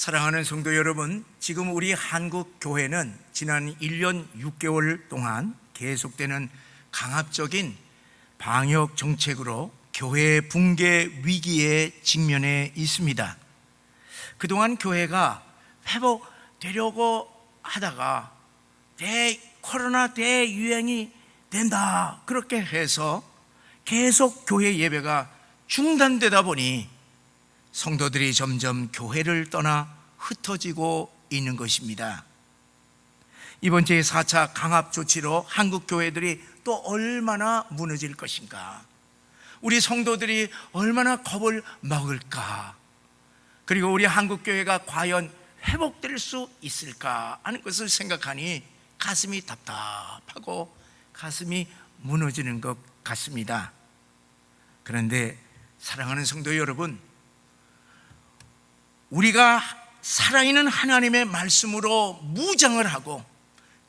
사랑하는 성도 여러분, 지금 우리 한국 교회는 지난 1년 6개월 동안 계속되는 강압적인 방역 정책으로 교회 붕괴 위기에 직면해 있습니다. 그동안 교회가 회복되려고 하다가 코로나 대유행이 된다 그렇게 해서 계속 교회 예배가 중단되다 보니 성도들이 점점 교회를 떠나 흩어지고 있는 것입니다. 이번 제4차 강압 조치로 한국 교회들이 또 얼마나 무너질 것인가, 우리 성도들이 얼마나 겁을 먹을까, 그리고 우리 한국 교회가 과연 회복될 수 있을까 하는 것을 생각하니 가슴이 답답하고 가슴이 무너지는 것 같습니다. 그런데 사랑하는 성도 여러분, 우리가 살아있는 하나님의 말씀으로 무장을 하고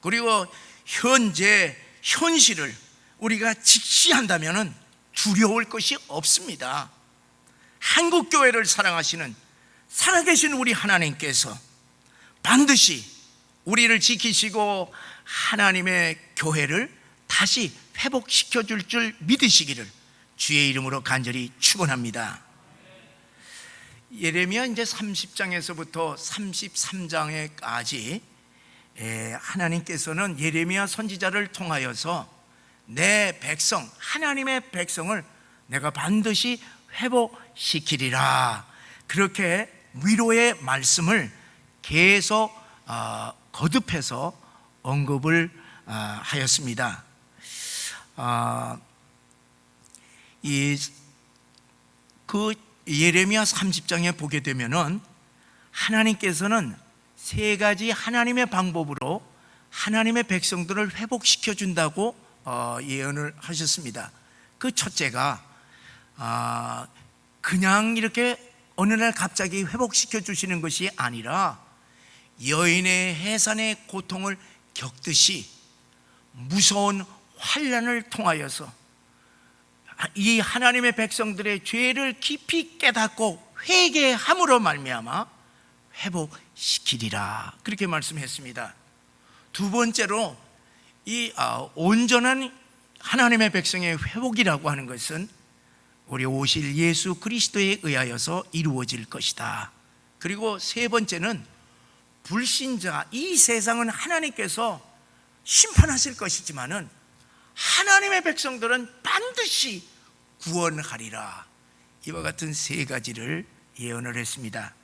그리고 현재 현실을 우리가 직시한다면 두려울 것이 없습니다. 한국 교회를 사랑하시는 살아계신 우리 하나님께서 반드시 우리를 지키시고 하나님의 교회를 다시 회복시켜 줄 믿으시기를 주의 이름으로 간절히 축원합니다. 예레미야 이제 30장에서부터 33장에까지 하나님께서는 예레미야 선지자를 통하여서 내 백성, 하나님의 백성을 내가 반드시 회복시키리라, 그렇게 위로의 말씀을 계속 거듭해서 언급을 하였습니다. 예레미야 30장에 보게 되면은 하나님께서는 세 가지 하나님의 방법으로 하나님의 백성들을 회복시켜 준다고 예언을 하셨습니다. 그 첫째가 그냥 이렇게 어느 날 갑자기 회복시켜 주시는 것이 아니라 여인의 해산의 고통을 겪듯이 무서운 환난을 통하여서 이 하나님의 백성들의 죄를 깊이 깨닫고 회개함으로 말미암아 회복시키리라, 그렇게 말씀했습니다. 두 번째로 이 온전한 하나님의 백성의 회복이라고 하는 것은 우리 오실 예수 그리스도에 의하여서 이루어질 것이다. 그리고 세 번째는 불신자, 이 세상은 하나님께서 심판하실 것이지만은 하나님의 백성들은 반드시 구원하리라. 이와 같은 세 가지를 예언을 했습니다.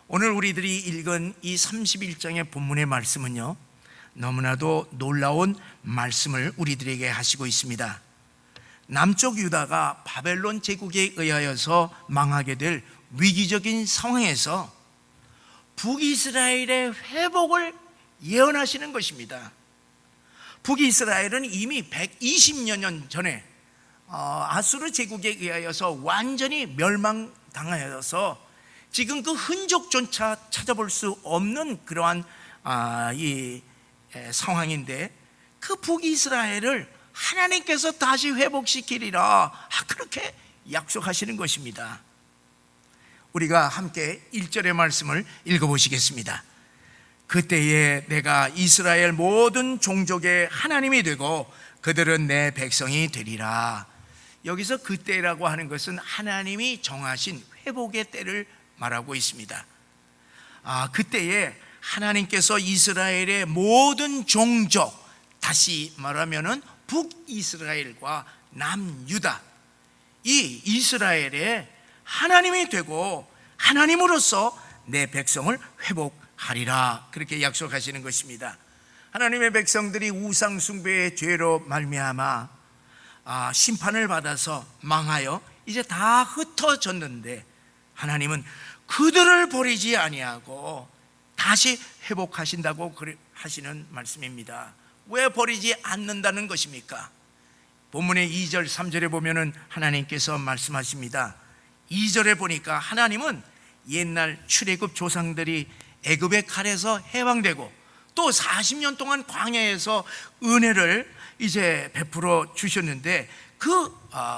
오늘 우리들이 읽은 이 31장의 본문의 말씀은요, 너무나도 놀라운 말씀을 우리들에게 하시고 있습니다. 남쪽 유다가 바벨론 제국에 의하여서 망하게 될 위기적인 상황에서 북이스라엘의 회복을 예언하시는 것입니다. 북이스라엘은 이미 120여 년 전에 아수르 제국에 의하여서 완전히 멸망당하여서 지금 그 흔적조차 찾아볼 수 없는 그러한 이 상황인데, 그 북이스라엘을 하나님께서 다시 회복시키리라, 그렇게 약속하시는 것입니다. 우리가 함께 1절의 말씀을 읽어보시겠습니다. 그때에 내가 이스라엘 모든 종족의 하나님이 되고 그들은 내 백성이 되리라. 여기서 그때라고 하는 것은 하나님이 정하신 회복의 때를 말하고 있습니다. 그때에 하나님께서 이스라엘의 모든 종족, 다시 말하면은 북이스라엘과 남유다, 이 이스라엘의 하나님이 되고 하나님으로서 내 백성을 회복하리라, 그렇게 약속하시는 것입니다. 하나님의 백성들이 우상 숭배의 죄로 말미암아 심판을 받아서 망하여 이제 다 흩어졌는데, 하나님은 그들을 버리지 아니하고 다시 회복하신다고 하시는 말씀입니다. 왜 버리지 않는다는 것입니까? 본문의 2절 3절에 보면은 하나님께서 말씀하십니다. 2절에 보니까 하나님은 옛날 출애굽 조상들이 애굽의 칼에서 해방되고 또 40년 동안 광야에서 은혜를 이제 베풀어 주셨는데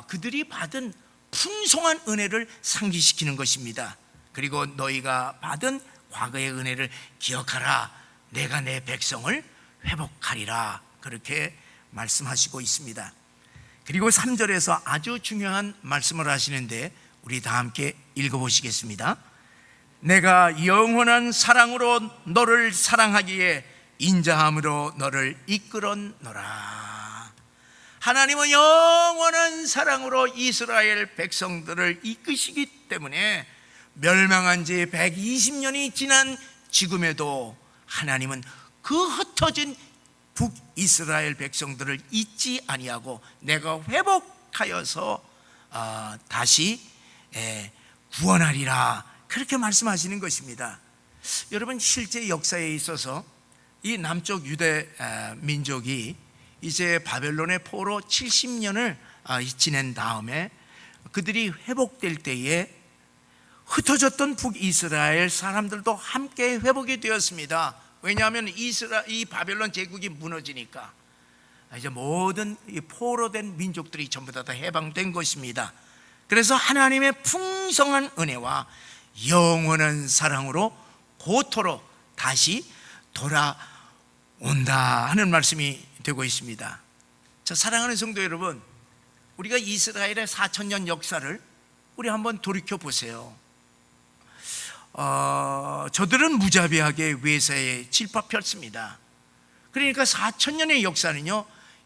그들이 받은 풍성한 은혜를 상기시키는 것입니다. 그리고 너희가 받은 과거의 은혜를 기억하라. 내가 내 백성을 회복하리라. 그렇게 말씀하시고 있습니다. 그리고 3절에서 아주 중요한 말씀을 하시는데 우리 다 함께 읽어보시겠습니다. 내가 영원한 사랑으로 너를 사랑하기에 인자함으로 너를 이끌었노라. 하나님은 영원한 사랑으로 이스라엘 백성들을 이끄시기 때문에 멸망한 지 120년이 지난 지금에도 하나님은 그 흩어진 북이스라엘 백성들을 잊지 아니하고 내가 회복하여서 다시 구원하리라. 그렇게 말씀하시는 것입니다. 여러분, 실제 역사에 있어서 이 남쪽 유대 민족이 이제 바벨론의 포로 70년을 지낸 다음에 그들이 회복될 때에 흩어졌던 북이스라엘 사람들도 함께 회복이 되었습니다. 왜냐하면 이 바벨론 제국이 무너지니까 이제 모든 포로된 민족들이 전부 다 해방된 것입니다. 그래서 하나님의 풍성한 은혜와 영원한 사랑으로 고토로 다시 돌아온다 하는 말씀이 되고 있습니다. 자, 사랑하는 성도 여러분, 우리가 이스라엘의 4,000년 역사를 우리 한번 돌이켜 보세요. 저들은 무자비하게 외세에 질파폈습니다. 그러니까 4,000년의 역사는요,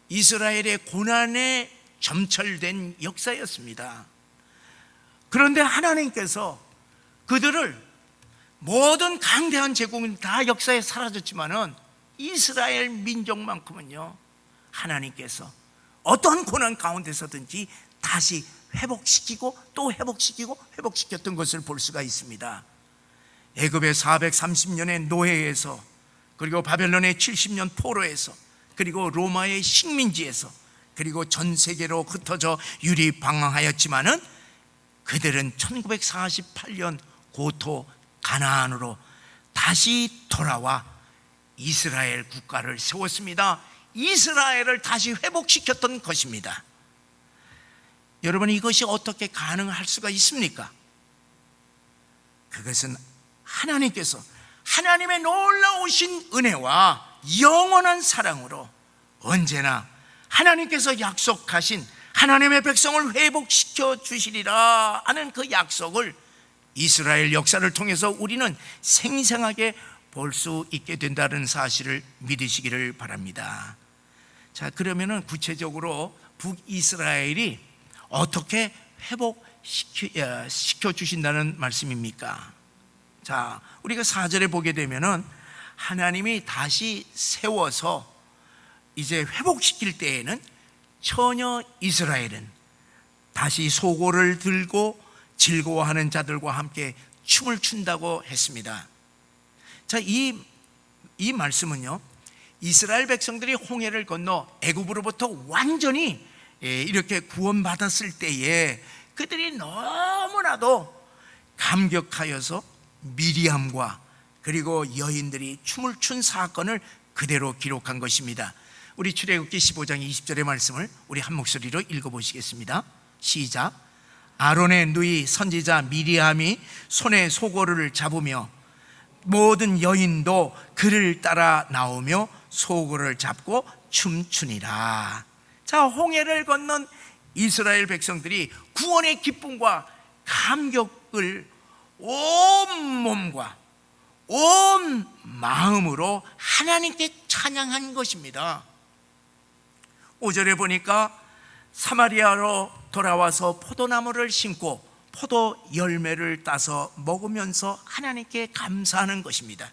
이스라엘의 고난에 점철된 역사였습니다. 그런데 하나님께서 그들을 모든 강대한 제국은 다 역사에 사라졌지만은 이스라엘 민족만큼은요, 하나님께서 어떠한 고난 가운데서든지 다시 회복시키고 또 회복시키고 회복시켰던 것을 볼 수가 있습니다. 애굽의 430년의 노예에서, 그리고 바벨론의 70년 포로에서, 그리고 로마의 식민지에서, 그리고 전 세계로 흩어져 유리방황하였지만은 그들은 1948년 고토 가나안으로 다시 돌아와 이스라엘 국가를 세웠습니다. 이스라엘을 다시 회복시켰던 것입니다. 여러분, 이것이 어떻게 가능할 수가 있습니까? 그것은 하나님께서 하나님의 놀라우신 은혜와 영원한 사랑으로 언제나 하나님께서 약속하신 하나님의 백성을 회복시켜 주시리라 하는 그 약속을 이스라엘 역사를 통해서 우리는 생생하게 볼 수 있게 된다는 사실을 믿으시기를 바랍니다. 자, 그러면은 구체적으로 북이스라엘이 어떻게 회복시켜 주신다는 말씀입니까? 자, 우리가 4절에 보게 되면은 하나님이 다시 세워서 이제 회복시킬 때에는 처녀 이스라엘은 다시 소고를 들고 즐거워하는 자들과 함께 춤을 춘다고 했습니다. 자, 이 말씀은요, 이스라엘 백성들이 홍해를 건너 애굽으로부터 완전히 이렇게 구원받았을 때에 그들이 너무나도 감격하여서 미리암과 그리고 여인들이 춤을 춘 사건을 그대로 기록한 것입니다. 우리 출애굽기 15장 20절의 말씀을 우리 한 목소리로 읽어보시겠습니다. 시작. 아론의 누이 선지자 미리암이 손에 소고를 잡으며 모든 여인도 그를 따라 나오며 소고를 잡고 춤추니라. 자, 홍해를 건넌 이스라엘 백성들이 구원의 기쁨과 감격을 온 몸과 온 마음으로 하나님께 찬양한 것입니다. 5절에 보니까 사마리아로 돌아와서 포도나무를 심고 포도 열매를 따서 먹으면서 하나님께 감사하는 것입니다.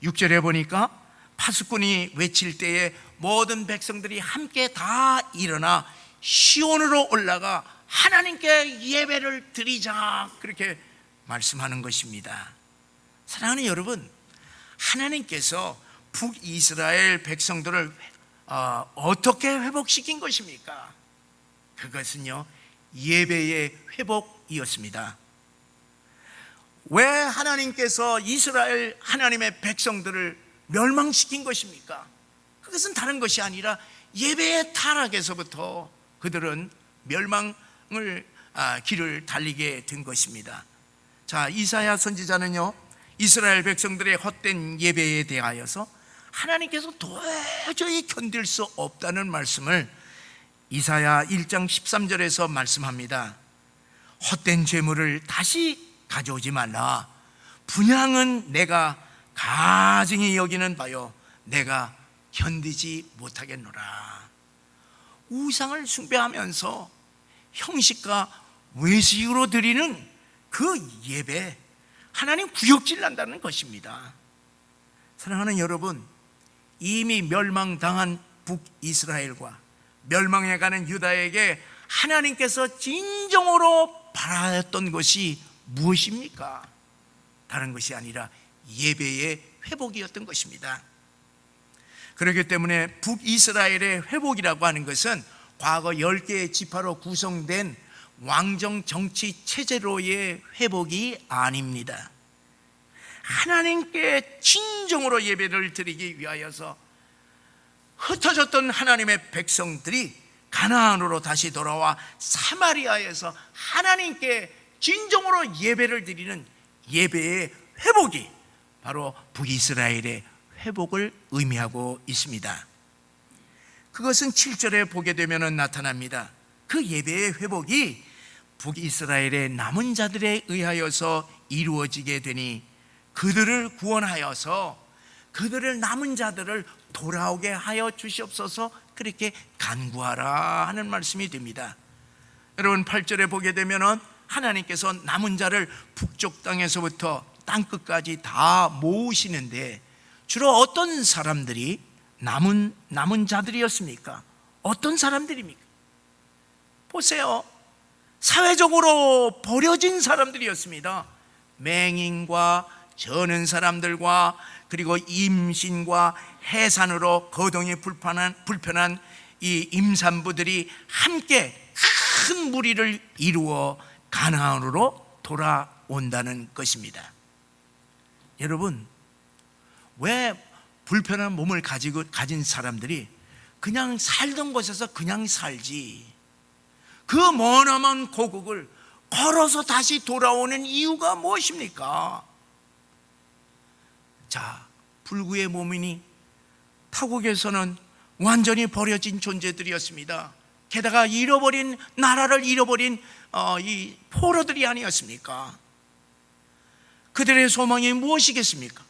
6절에 보니까 파수꾼이 외칠 때에 모든 백성들이 함께 다 일어나 시온으로 올라가 하나님께 예배를 드리자, 그렇게 말씀하는 것입니다. 사랑하는 여러분, 하나님께서 북이스라엘 백성들을 어떻게 회복시킨 것입니까? 그것은요, 예배의 회복이었습니다. 왜 하나님께서 이스라엘 하나님의 백성들을 멸망시킨 것입니까? 그것은 다른 것이 아니라 예배의 타락에서부터 그들은 멸망을 길을 달리게 된 것입니다. 자, 이사야 선지자는요, 이스라엘 백성들의 헛된 예배에 대하여서 하나님께서 도저히 견딜 수 없다는 말씀을 이사야 1장 13절에서 말씀합니다. 헛된 재물을 다시 가져오지 말라. 분향은 내가 가증히 여기는 바요 내가 견디지 못하겠노라. 우상을 숭배하면서 형식과 외식으로 드리는 그 예배, 하나님 구역질 난다는 것입니다. 사랑하는 여러분, 이미 멸망당한 북이스라엘과 멸망해가는 유다에게 하나님께서 진정으로 바라였던 것이 무엇입니까? 다른 것이 아니라 예배의 회복이었던 것입니다. 그렇기 때문에 북이스라엘의 회복이라고 하는 것은 과거 10개의 지파로 구성된 왕정 정치 체제로의 회복이 아닙니다. 하나님께 진정으로 예배를 드리기 위하여서 흩어졌던 하나님의 백성들이 가나안으로 다시 돌아와 사마리아에서 하나님께 진정으로 예배를 드리는 예배의 회복이 바로 북이스라엘의 회복을 의미하고 있습니다. 그것은 7절에 보게 되면 나타납니다. 그 예배의 회복이 북이스라엘의 남은 자들에 의하여서 이루어지게 되니 그들을 구원하여서 그들을 남은 자들을 돌아오게 하여 주시옵소서, 그렇게 간구하라 하는 말씀이 됩니다. 여러분 8절에 보게 되면 하나님께서 남은 자를 북쪽 땅에서부터 땅끝까지 다 모으시는데 주로 어떤 사람들이 남은 자들이었습니까? 어떤 사람들입니까? 보세요. 사회적으로 버려진 사람들이었습니다. 맹인과 저는 사람들과 그리고 임신과 해산으로 거동이 불편한 이 임산부들이 함께 큰 무리를 이루어 가나안으로 돌아온다는 것입니다. 여러분, 왜 불편한 몸을 가진 사람들이 그냥 살던 곳에서 그냥 살지, 그 머나먼 고국을 걸어서 다시 돌아오는 이유가 무엇입니까? 자, 불구의 몸이니 타국에서는 완전히 버려진 존재들이었습니다. 게다가 나라를 잃어버린 이 포로들이 아니었습니까? 그들의 소망이 무엇이겠습니까?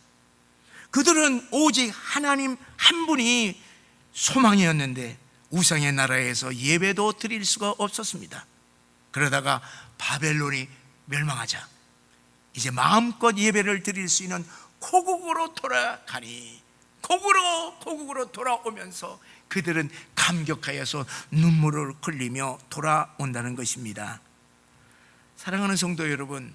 그들은 오직 하나님 한 분이 소망이었는데 우상의 나라에서 예배도 드릴 수가 없었습니다. 그러다가 바벨론이 멸망하자 이제 마음껏 예배를 드릴 수 있는 고국으로 돌아가니 고국으로 돌아오면서 그들은 감격하여서 눈물을 흘리며 돌아온다는 것입니다. 사랑하는 성도 여러분,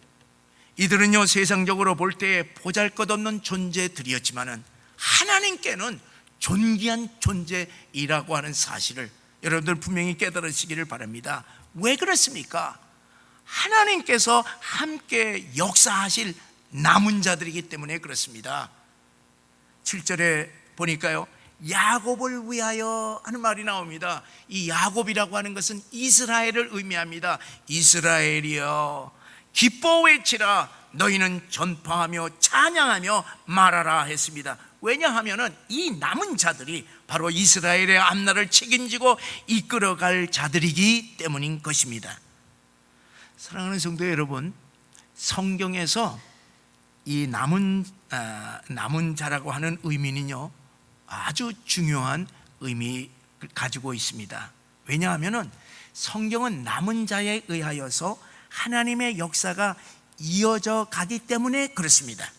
이들은요 세상적으로 볼 때 보잘것없는 존재들이었지만은 하나님께는 존귀한 존재이라고 하는 사실을 여러분들 분명히 깨달으시기를 바랍니다. 왜 그렇습니까? 하나님께서 함께 역사하실 남은 자들이기 때문에 그렇습니다. 7절에 보니까요, 야곱을 위하여 하는 말이 나옵니다. 이 야곱이라고 하는 것은 이스라엘을 의미합니다. 이스라엘이여 기뻐 외치라, 너희는 전파하며 찬양하며 말하라 했습니다. 왜냐하면 이 남은 자들이 바로 이스라엘의 앞날을 책임지고 이끌어갈 자들이기 때문인 것입니다. 사랑하는 성도 여러분, 성경에서 이 남은 자라고 하는 의미는요 아주 중요한 의미 가지고 있습니다. 왜냐하면 성경은 남은 자에 의하여서 하나님의 역사가 이어져 가기 때문에 그렇습니다.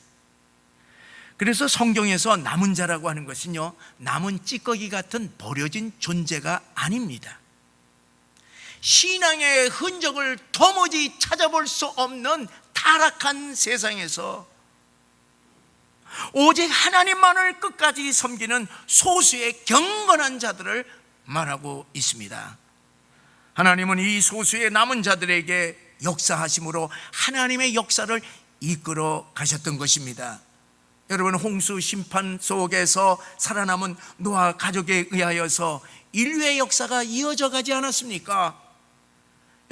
그래서 성경에서 남은 자라고 하는 것은요 남은 찌꺼기 같은 버려진 존재가 아닙니다. 신앙의 흔적을 도무지 찾아볼 수 없는 타락한 세상에서 오직 하나님만을 끝까지 섬기는 소수의 경건한 자들을 말하고 있습니다. 하나님은 이 소수의 남은 자들에게 역사하심으로 하나님의 역사를 이끌어 가셨던 것입니다. 여러분, 홍수 심판 속에서 살아남은 노아 가족에 의하여서 인류의 역사가 이어져 가지 않았습니까?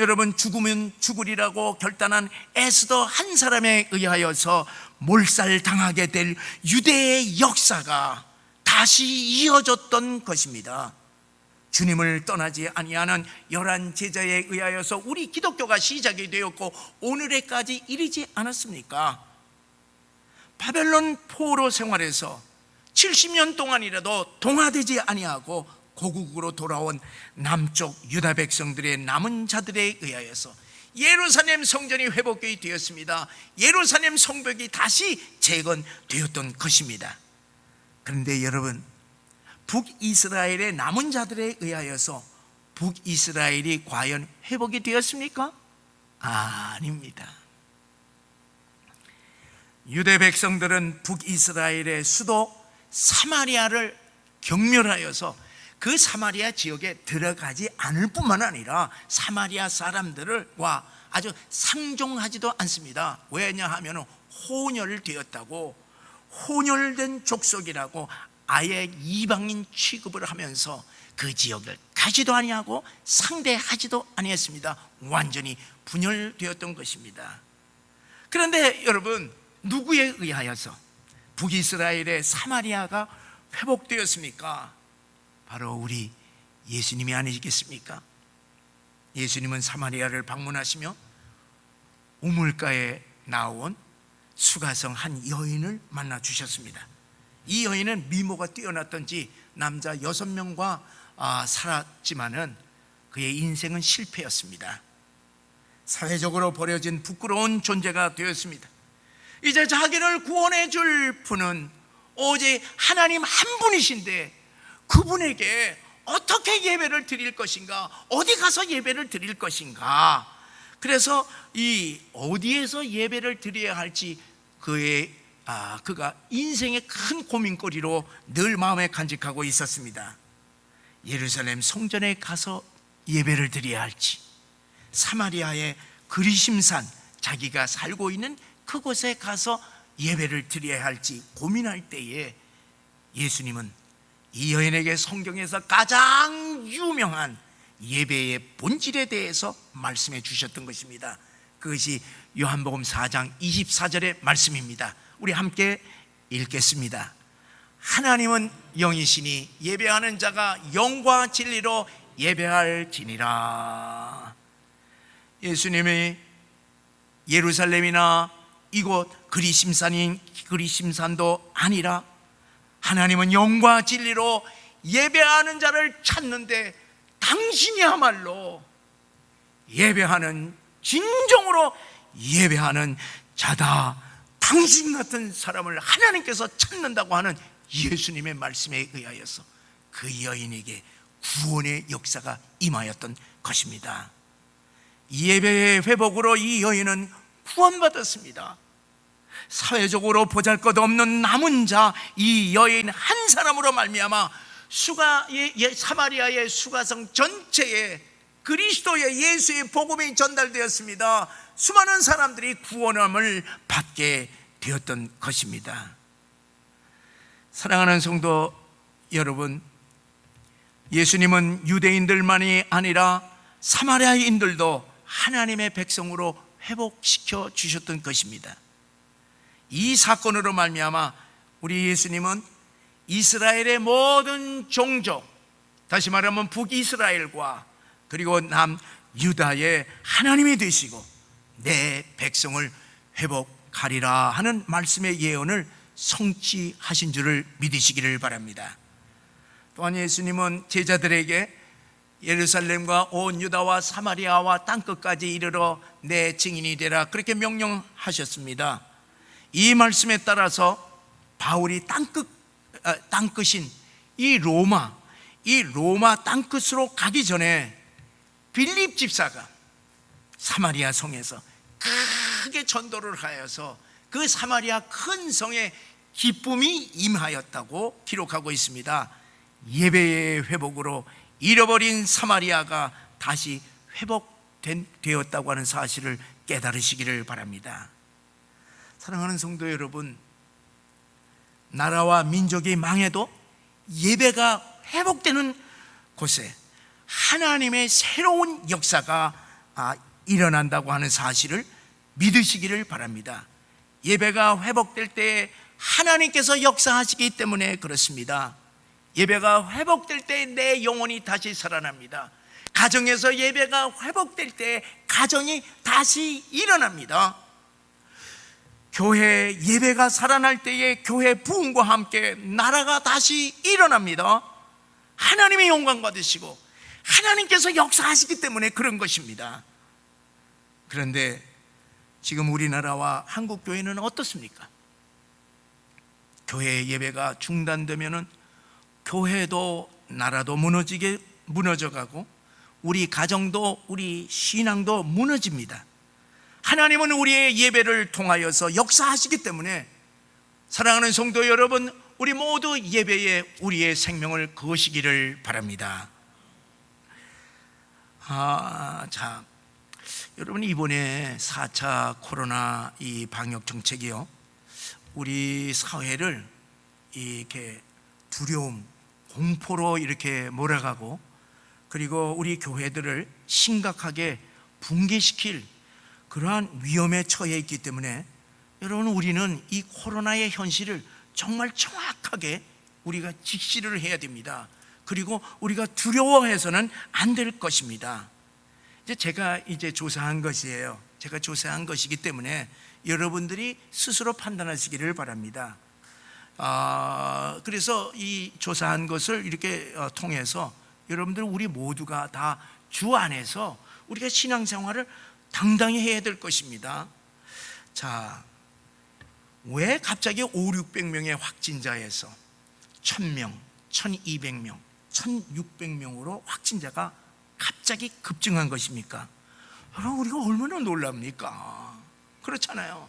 여러분, 죽으면 죽으리라고 결단한 에스더 한 사람에 의하여서 몰살당하게 될 유대의 역사가 다시 이어졌던 것입니다. 주님을 떠나지 아니하는 11 제자에 의하여서 우리 기독교가 시작이 되었고 오늘에까지 이르지 않았습니까? 바벨론 포로 생활에서 70년 동안이라도 동화되지 아니하고 고국으로 돌아온 남쪽 유다 백성들의 남은 자들에 의하여서 예루살렘 성전이 회복이 되었습니다. 예루살렘 성벽이 다시 재건되었던 것입니다. 그런데 여러분, 북이스라엘의 남은 자들에 의하여서 북이스라엘이 과연 회복이 되었습니까? 아닙니다. 유대 백성들은 북이스라엘의 수도 사마리아를 경멸하여서 그 사마리아 지역에 들어가지 않을 뿐만 아니라 사마리아 사람들과 아주 상종하지도 않습니다. 왜냐하면 혼혈되었다고, 혼혈된 족속이라고 아예 이방인 취급을 하면서 그 지역을 가지도 아니하고 상대하지도 아니했습니다. 완전히 분열되었던 것입니다. 그런데 여러분, 누구에 의하여서 북이스라엘의 사마리아가 회복되었습니까? 바로 우리 예수님이 아니겠습니까? 예수님은 사마리아를 방문하시며 우물가에 나온 수가성 한 여인을 만나 주셨습니다. 이 여인은 미모가 뛰어났던지 남자 6명과 살았지만은 그의 인생은 실패였습니다. 사회적으로 버려진 부끄러운 존재가 되었습니다. 이제 자기를 구원해 줄 분은 오직 하나님 한 분이신데 그분에게 어떻게 예배를 드릴 것인가, 어디 가서 예배를 드릴 것인가. 그래서 이 어디에서 예배를 드려야 할지 그가 인생의 큰 고민거리로 늘 마음에 간직하고 있었습니다. 예루살렘 성전에 가서 예배를 드려야 할지, 사마리아의 그리심산, 자기가 살고 있는 그곳에 가서 예배를 드려야 할지 고민할 때에 예수님은 이 여인에게 성경에서 가장 유명한 예배의 본질에 대해서 말씀해 주셨던 것입니다. 그것이 요한복음 4장 24절의 말씀입니다. 우리 함께 읽겠습니다. 하나님은 영이시니 예배하는 자가 영과 진리로 예배할지니라. 예수님이 예루살렘이나 이곳 그리심산인 그리심산도 아니라 하나님은 영과 진리로 예배하는 자를 찾는데 당신이야말로 예배하는, 진정으로 예배하는 자다. 당신 같은 사람을 하나님께서 찾는다고 하는 예수님의 말씀에 의하여서 그 여인에게 구원의 역사가 임하였던 것입니다. 예배의 회복으로 이 여인은 구원받았습니다. 사회적으로 보잘것없는 남은 자 이 여인 한 사람으로 말미암아 사마리아의 수가성 전체에 그리스도의 예수의 복음이 전달되었습니다. 수많은 사람들이 구원함을 받게 되었던 것입니다. 사랑하는 성도 여러분, 예수님은 유대인들만이 아니라 사마리아인들도 하나님의 백성으로 회복시켜 주셨던 것입니다. 이 사건으로 말미암아 우리 예수님은 이스라엘의 모든 종족, 다시 말하면 북이스라엘과 그리고 남유다의 하나님이 되시고 내 백성을 회복하리라 하는 말씀의 예언을 성취하신 줄을 믿으시기를 바랍니다. 또한 예수님은 제자들에게 예루살렘과 온 유다와 사마리아와 땅끝까지 이르러 내 증인이 되라, 그렇게 명령하셨습니다. 이 말씀에 따라서 바울이 땅끝인 이 로마 땅끝으로 가기 전에 빌립 집사가 사마리아 성에서 크게 전도를 하여서 그 사마리아 큰 성에 기쁨이 임하였다고 기록하고 있습니다. 예배의 회복으로 잃어버린 사마리아가 다시 회복되었다고 하는 사실을 깨달으시기를 바랍니다. 사랑하는 성도 여러분, 나라와 민족이 망해도 예배가 회복되는 곳에 하나님의 새로운 역사가 일어난다고 하는 사실을 믿으시기를 바랍니다. 예배가 회복될 때 하나님께서 역사하시기 때문에 그렇습니다. 예배가 회복될 때 내 영혼이 다시 살아납니다. 가정에서 예배가 회복될 때 가정이 다시 일어납니다. 교회 예배가 살아날 때에 교회 부흥과 함께 나라가 다시 일어납니다. 하나님의 영광 받으시고 하나님께서 역사하시기 때문에 그런 것입니다. 그런데 지금 우리나라와 한국 교회는 어떻습니까? 교회 예배가 중단되면은 교회도 나라도 무너져가고 우리 가정도 우리 신앙도 무너집니다. 하나님은 우리의 예배를 통하여서 역사하시기 때문에 사랑하는 성도 여러분, 우리 모두 예배에 우리의 생명을 거시기를 바랍니다. 여러분, 이번에 4차 코로나 이 방역 정책이요, 우리 사회를 이렇게 두려움, 공포로 이렇게 몰아가고, 그리고 우리 교회들을 심각하게 붕괴시킬 그러한 위험에 처해 있기 때문에 여러분, 우리는 이 코로나의 현실을 정말 정확하게 우리가 직시를 해야 됩니다. 그리고 우리가 두려워해서는 안 될 것입니다. 제가 조사한 것이에요. 제가 조사한 것이기 때문에 여러분들이 스스로 판단하시기를 바랍니다. 그래서 이 조사한 것을 이렇게 통해서 여러분들 우리 모두가 다 주 안에서 우리가 신앙생활을 당당히 해야 될 것입니다. 자, 왜 갑자기 500~600명의 확진자에서 1000명, 1200명, 1600명으로 확진자가 갑자기 급증한 것입니까? 여러분, 우리가 얼마나 놀랍니까? 그렇잖아요.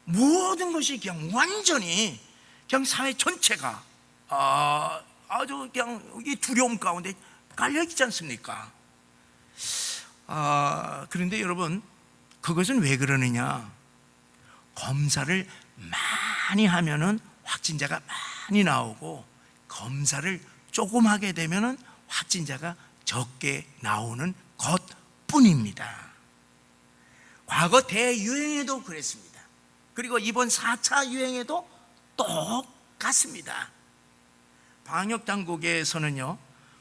모든 것이 그냥 완전히 그냥 사회 전체가 아주 그냥 이 두려움 가운데 깔려 있지 않습니까? 그런데 여러분, 그것은 왜 그러느냐? 검사를 많이 하면은 확진자가 많이 나오고, 검사를 조금 하게 되면은 확진자가 적게 나오는 것뿐입니다. 과거 대유행에도 그랬습니다. 그리고 이번 4차 유행에도 똑같습니다. 방역 당국에서는요,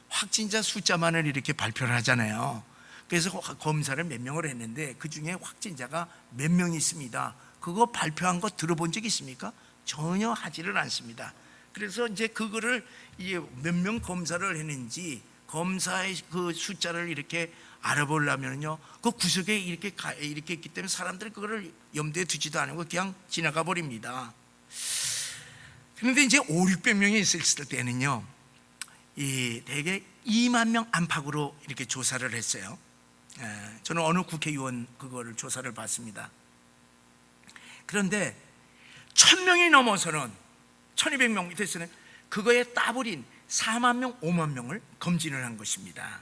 확진자 숫자만을 이렇게 발표를 하잖아요. 그래서 검사를 몇 명을 했는데 그 중에 확진자가 몇 명 있습니다. 그거 발표한 거 들어본 적 있습니까? 전혀 하지를 않습니다. 그래서 이제 그거를 몇 명 검사를 했는지, 검사의 그 숫자를 이렇게 알아보려면요, 그 구석에 이렇게 있기 때문에 사람들이 그거를 염두에 두지도 않고 그냥 지나가 버립니다. 그런데 이제 500~600명이 있을 때는요, 대개 2만 명 안팎으로 이렇게 조사를 했어요. 저는 어느 국회의원 그거를 조사를 받습니다. 그런데 1000명이 넘어서는 1200명 됐으면 그거에 따블인 4만 명, 5만 명을 검진을 한 것입니다.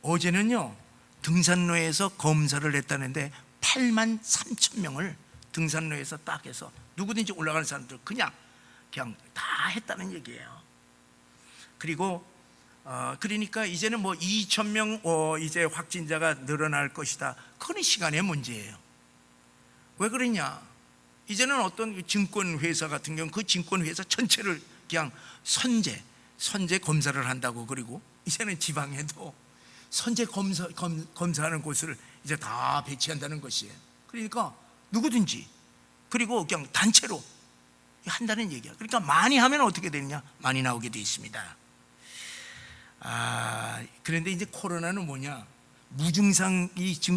어제는요, 등산로에서 검사를 했다는데 8만 3천 명을 등산로에서 딱 해서 누구든지 올라가는 사람들 그냥 다 했다는 얘기예요. 그리고 그러니까 이제는 뭐 2,000명 이제 확진자가 늘어날 것이다. 그건 시간의 문제예요. 왜 그러냐? 이제는 어떤 증권회사 같은 경우는 그 증권회사 전체를 그냥 선제 검사를 한다고. 그리고 이제는 지방에도 선제 검사하는 곳을 이제 다 배치한다는 것이에요. 그러니까 누구든지, 그리고 그냥 단체로 한다는 얘기야. 그러니까 많이 하면 어떻게 되느냐? 많이 나오게 돼 있습니다. 그런데 이제 코로나는 뭐냐?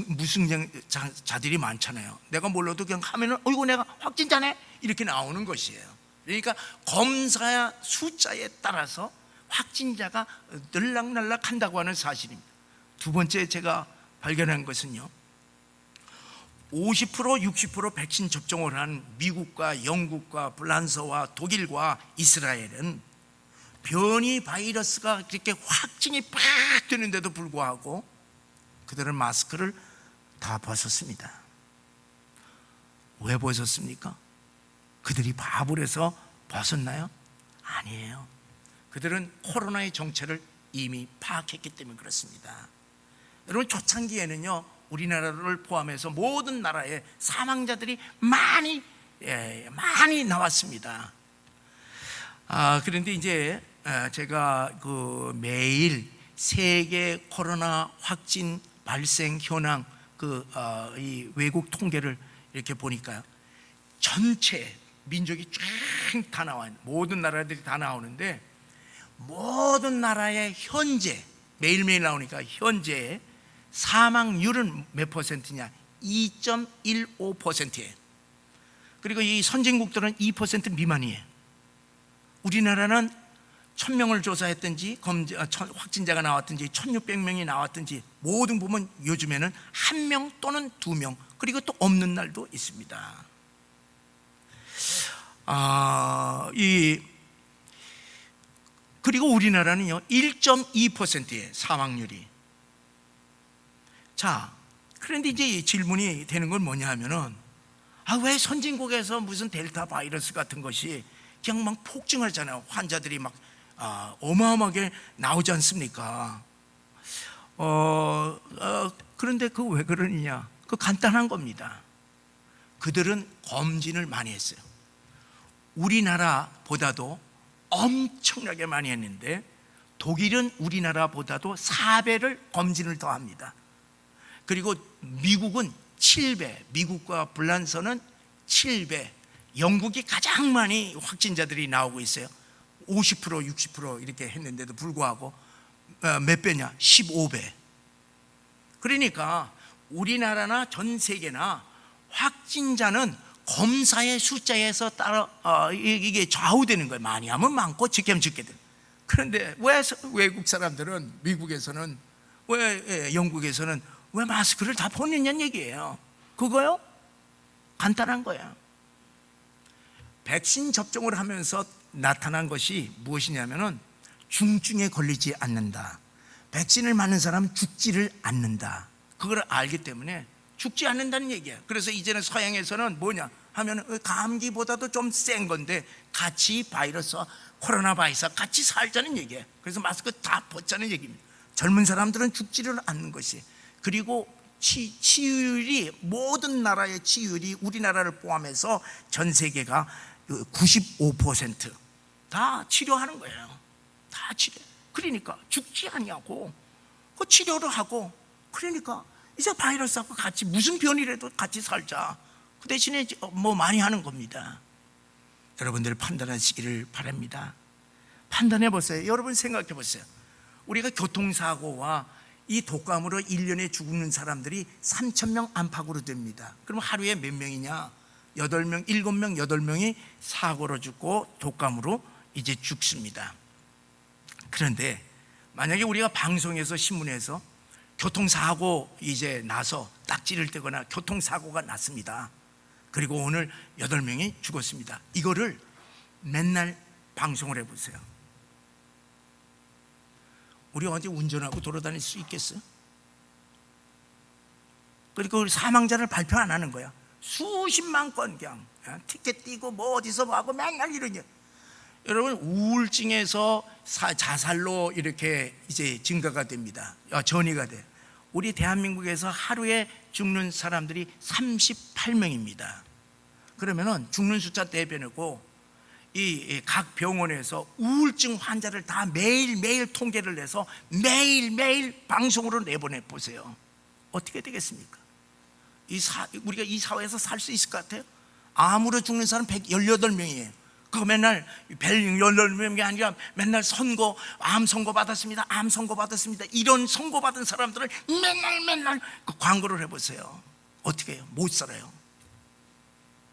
무증상자들이 많잖아요. 내가 몰라도 그냥 하면은 어이구 내가 확진자네 이렇게 나오는 것이에요. 그러니까 검사 숫자에 따라서 확진자가 늘락날락 한다고 하는 사실입니다. 두 번째 제가 발견한 것은요, 50%, 60% 백신 접종을 한 미국과 영국과 프랑스와 독일과 이스라엘은 변이 바이러스가 그렇게 확진이 팍 되는데도 불구하고 그들은 마스크를 다 벗었습니다. 왜 벗었습니까? 그들이 바보라서 벗었나요? 아니에요. 그들은 코로나의 정체를 이미 파악했기 때문에 그렇습니다. 여러분, 초창기에는요, 우리나라를 포함해서 모든 나라의 사망자들이 많이 나왔습니다. 그런데 이제 제가 그 매일 세계 코로나 확진 발생 현황 이 외국 통계를 이렇게 보니까요, 전체 민족이 쫙 다 나와요. 모든 나라들이 다 나오는데, 모든 나라의 현재 매일매일 나오니까 현재 사망률은 몇 퍼센트냐? 2.15%예요. 그리고 이 선진국들은 2% 미만이에요. 우리나라는 1000명을 조사했든지 확진자가 나왔든지 1600명이 나왔든지 모든 보면 요즘에는 1명 또는 2명, 그리고 또 없는 날도 있습니다. 그리고 우리나라는요 1.2%예요, 사망률이. 자, 그런데 이제 질문이 되는 건 뭐냐 하면은, 왜 선진국에서 무슨 델타 바이러스 같은 것이 그냥 막 폭증하잖아요. 환자들이 막 어마어마하게 나오지 않습니까? 그런데 그 왜 그러느냐? 그 간단한 겁니다. 그들은 검진을 많이 했어요. 우리나라보다도 엄청나게 많이 했는데, 독일은 우리나라보다도 4배를 검진을 더 합니다. 그리고 미국은 7배, 미국과 불란서는 7배, 영국이 가장 많이 확진자들이 나오고 있어요. 50%, 60% 이렇게 했는데도 불구하고 몇 배냐? 15배. 그러니까 우리나라나 전 세계나 확진자는 검사의 숫자에서 따라 이게 좌우되는 거예요. 많이 하면 많고 적게 하면 적게 돼요. 그런데 왜 외국 사람들은, 미국에서는, 왜 영국에서는 왜 마스크를 다 벗느냐는 얘기예요. 그거요? 간단한 거야. 백신 접종을 하면서 나타난 것이 무엇이냐면은 중증에 걸리지 않는다. 백신을 맞는 사람은 죽지를 않는다. 그걸 알기 때문에 죽지 않는다는 얘기야. 그래서 이제는 서양에서는 뭐냐 하면 감기보다도 좀 센 건데 같이 바이러스와 코로나 바이러스 같이 살자는 얘기야. 그래서 마스크 다 벗자는 얘기입니다. 젊은 사람들은 죽지를 않는 것이. 그리고 치유율이, 모든 나라의 치유율이 우리나라를 포함해서 전 세계가 95% 치료하는 거예요. 다 치료. 그러니까 죽지 않냐고. 그 치료를 하고, 그러니까 이제 바이러스하고 같이 무슨 변이라도 같이 살자. 그 대신에 뭐 많이 하는 겁니다. 여러분들 판단하시기를 바랍니다. 판단해 보세요. 여러분 생각해 보세요. 우리가 교통사고와 이 독감으로 1년에 죽는 사람들이 3,000명 안팎으로 됩니다. 그럼 하루에 몇 명이냐? 8명, 7명, 8명이 사고로 죽고 독감으로 이제 죽습니다. 그런데 만약에 우리가 방송에서, 신문에서 교통사고 이제 나서 딱지를 떼거나 교통사고가 났습니다. 그리고 오늘 8명이 죽었습니다. 이거를 맨날 방송을 해보세요. 우리 언제 운전하고 돌아다닐 수 있겠어요? 그리고 사망자를 발표 안 하는 거야. 수십만 건 그냥 티켓 띄고 뭐 어디서 뭐 하고 맨날 이러냐. 여러분, 우울증에서 자살로 이렇게 이제 증가가 됩니다. 전이가 돼. 우리 대한민국에서 하루에 죽는 사람들이 38명입니다. 그러면은 죽는 숫자 대변하고 이 각 병원에서 우울증 환자를 다 매일매일 통계를 내서 매일매일 방송으로 내보내 보세요. 어떻게 되겠습니까? 우리가 이 사회에서 살 수 있을 것 같아요? 암으로 죽는 사람 118명이에요. 그거 맨날 118명이 아니라 맨날 선고, 암 선고 받았습니다, 암 선고 받았습니다, 이런 선고 받은 사람들을 맨날 그 광고를 해보세요. 어떻게 해요? 못 살아요.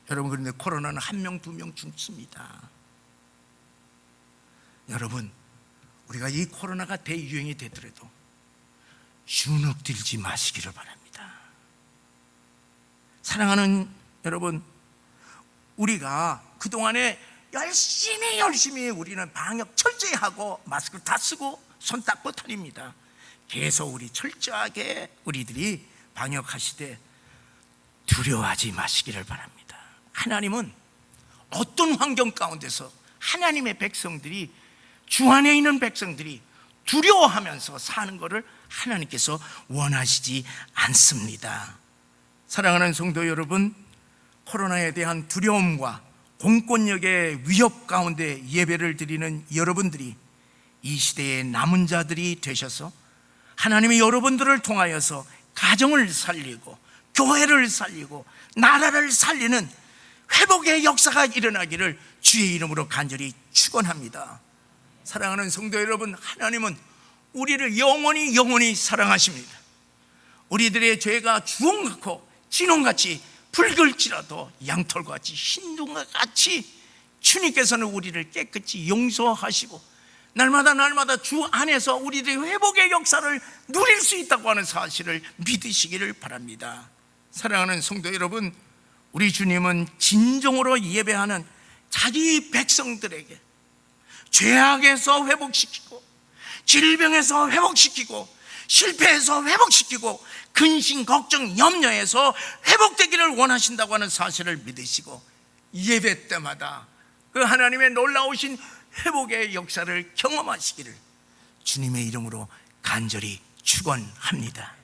여러분, 그런데 코로나는 1명, 2명 죽습니다. 여러분, 우리가 이 코로나가 대유행이 되더라도 주눅 들지 마시기를 바랍니다. 사랑하는 여러분, 우리가 그동안에 열심히 우리는 방역 철저히 하고 마스크를 다 쓰고 손 닦고 다닙니다. 계속 우리 철저하게 우리들이 방역하시되 두려워하지 마시기를 바랍니다. 하나님은 어떤 환경 가운데서 하나님의 백성들이, 주 안에 있는 백성들이 두려워하면서 사는 것을 하나님께서 원하시지 않습니다. 사랑하는 성도 여러분, 코로나에 대한 두려움과 공권력의 위협 가운데 예배를 드리는 여러분들이 이 시대의 남은 자들이 되셔서 하나님이 여러분들을 통하여서 가정을 살리고 교회를 살리고 나라를 살리는 회복의 역사가 일어나기를 주의 이름으로 간절히 축원합니다. 사랑하는 성도 여러분, 하나님은 우리를 영원히 사랑하십니다. 우리들의 죄가 주홍같고 진홍같이 붉을지라도 양털과 같이 흰둥과 같이 주님께서는 우리를 깨끗이 용서하시고 날마다 주 안에서 우리들의 회복의 역사를 누릴 수 있다고 하는 사실을 믿으시기를 바랍니다. 사랑하는 성도 여러분, 우리 주님은 진정으로 예배하는 자기 백성들에게 죄악에서 회복시키고 질병에서 회복시키고 실패해서 회복시키고 근심, 걱정, 염려에서 회복되기를 원하신다고 하는 사실을 믿으시고 예배 때마다 그 하나님의 놀라우신 회복의 역사를 경험하시기를 주님의 이름으로 간절히 축원합니다.